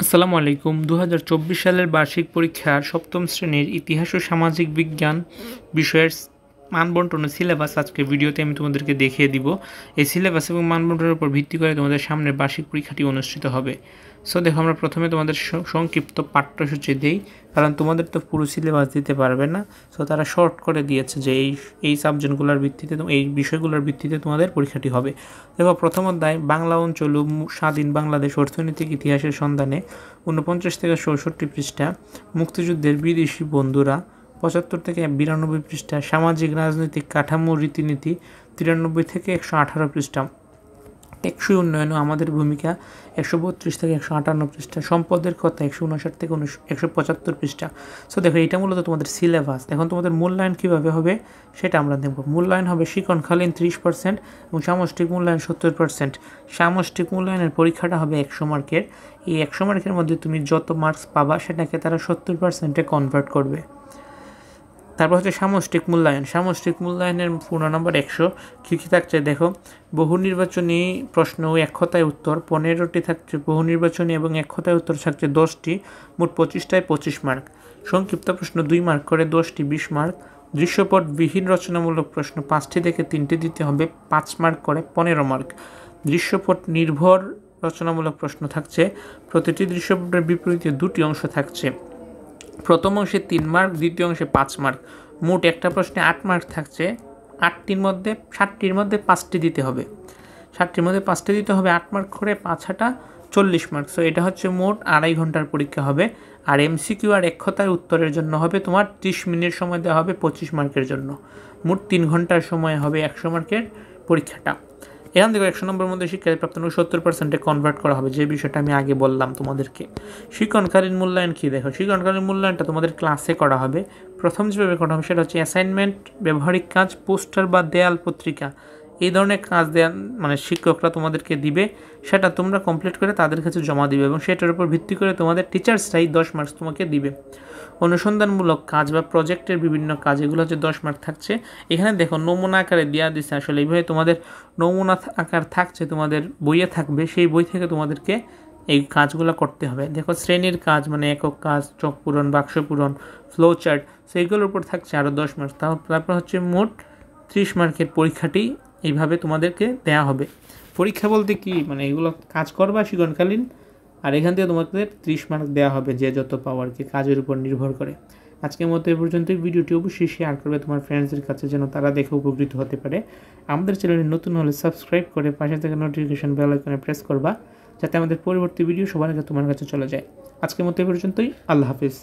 আসসালামু আলাইকুম। ২০২৪ সালের বার্ষিক পরীক্ষার সপ্তম শ্রেণীর ইতিহাস ও সামাজিক বিজ্ঞান বিষয়ের মানবন্টন সিলেবাস আজকের ভিডিওতে আমি তোমাদেরকে দেখিয়ে দিব। এই সিলেবাস এবং মানবন্টনের উপর ভিত্তি করে তোমাদের সামনের বার্ষিক পরীক্ষাটি অনুষ্ঠিত হবে। সো দেখো, আমরা প্রথমে তোমাদের সংক্ষিপ্ত পাঠ্যসূচি দিই, কারণ তোমাদের তো পুরো সিলেবাস দিতে পারবে না। সো তারা শর্ট করে দিয়েছে যে এই সাবজেক্টগুলোর ভিত্তিতে, এই বিষয়গুলোর ভিত্তিতে তোমাদের পরীক্ষাটি হবে। দেখো, প্রথম অধ্যায় বাংলা অঞ্চল ও স্বাধীন বাংলাদেশ অর্থনৈতিক ইতিহাসের সন্ধানে 49 থেকে 67 পৃষ্ঠা, মুক্তিযুদ্ধের বিদেশি বন্ধুরা 75 থেকে 92 পৃষ্ঠা, সামাজিক রাজনৈতিক কাঠামো রীতিনীতি 93 থেকে 118 পৃষ্ঠা, টেকসই উন্নয়নে আমাদের ভূমিকা 132 থেকে 158 পৃষ্ঠা, সম্পদের কথা 159 থেকে 175 পৃষ্ঠা। সো দেখো, এটা মূলত তোমাদের সিলেবাস। এখন তোমাদের মূল্যায়ন কীভাবে হবে সেটা আমরা দেখব। মূল্যায়ন হবে শিক্ষণকালীন 30% এবং সামষ্টিক মূল্যায়ন 70%। সামষ্টিক মূল্যায়নের পরীক্ষাটা হবে 100 মার্কের। এই 100 মার্কের মধ্যে তুমি যত মার্কস পাবা সেটাকে তারা 70%-এ কনভার্ট করবে। তারপর হচ্ছে সামষ্টিক মূল্যায়ন। সামষ্টিক মূল্যায়নের পূর্ণ নম্বর 100। কী কী থাকছে দেখো, বহু নির্বাচনী প্রশ্ন ও এক কথায় উত্তর 15টি থাকছে, বহু নির্বাচনী এবং এক কথায় উত্তর থাকছে 10টি, মোট 25টায় 25 মার্ক। সংক্ষিপ্ত প্রশ্ন 2 মার্ক করে 10টি, 20 মার্ক। দৃশ্যপট বিহীন রচনামূলক প্রশ্ন 5টি থেকে 3টি দিতে হবে, 5 মার্ক করে 15 মার্ক। দৃশ্যপট নির্ভর রচনামূলক প্রশ্ন থাকছে, প্রতিটি দৃশ্যপটের বিপরীতে 2টি অংশ থাকছে। প্রথম অংশে 3 মার্ক, দ্বিতীয় অংশে 5 মার্ক। মোট একটা প্রশ্নে 8 মার্ক থাকছে। 60টির মধ্যে 5টি দিতে হবে। 60টির মধ্যে 5টি দিতে হবে, 8 মার্ক করে 5 40 মার্ক। সো এটা হচ্ছে মোট 2.5 ঘন্টার পরীক্ষা হবে। আর MCQ আর এক কথায় উত্তরের জন্য হবে তোমার 30 মিনিট সময় দেওয়া হবে 25 মার্কের জন্য। মোট 3 ঘন্টার সময় হবে 100 মার্কের পরীক্ষাটা। এখান থেকে 100 নম্বরের মধ্যে শিক্ষার্থী প্রাপ্ত 70%-এ কনভার্ট করা হবে, যে বিষয়টা আমি আগে বললাম তোমাদেরকে। শিক্ষণকালীন মূল্যায়ন কী দেখো, শিক্ষণকালীন মূল্যায়নটা তোমাদের ক্লাসে করা হবে। প্রথম যেভাবে করা হবে সেটা হচ্ছে অ্যাসাইনমেন্ট, ব্যবহারিক কাজ, পোস্টার বা দেয়াল পত্রিকা, এই ধরনের কাজ মানে শিক্ষকরা তোমাদেরকে দিবে, সেটা তোমরা কমপ্লিট করে তাদের কাছে জমা দিবে এবং সেটার উপর ভিত্তি করে তোমাদের টিচার্সরাই 10 মার্কস তোমাকে দিবে। অনুসন্ধানমূলক কাজ বা প্রজেক্টের বিভিন্ন কাজ, এগুলো হচ্ছে 10 মার্ক থাকছে। এখানে দেখো নমুনা আকারে দেওয়া দিচ্ছে, আসলে এইভাবে তোমাদের নমুনা আকার থাকছে, তোমাদের বইয়ে থাকবে, সেই বই থেকে তোমাদেরকে এই কাজগুলো করতে হবে। দেখো, শ্রেণীর কাজ মানে একক কাজ, চক পূরণ, বাক্স পূরণ, ফ্লো চার্ট, সেইগুলোর উপর থাকছে আরও 10 মার্ক। তারপর হচ্ছে মোট 30 মার্কের পরীক্ষাটি এইভাবে তোমাদেরকে দেওয়া হবে। পরীক্ষা বলতে কি, মানে এগুলো কাজ করবা শিক্ষণকালীন, আর এখান থেকে তোমাদের 30 মার্ক দেওয়া হবে, যে যত পাওয়ার কি কাজের উপর নির্ভর করে। আজকের মতো এই পর্যন্তই। ভিডিওটি অবশ্যই শেয়ার করবে তোমার ফ্রেন্ডসদের কাছে, যেন তারা দেখে উপকৃত হতে পারে। আমাদের চ্যানেলে নতুন হলে সাবস্ক্রাইব করে পাশে থেকে নোটিফিকেশন বেল আইকনে প্রেস করবা, যাতে আমাদের পরবর্তী ভিডিও সবার আগে তোমার কাছে চলে যায়। আজকের মতো এই পর্যন্তই। আল্লাহ হাফিজ।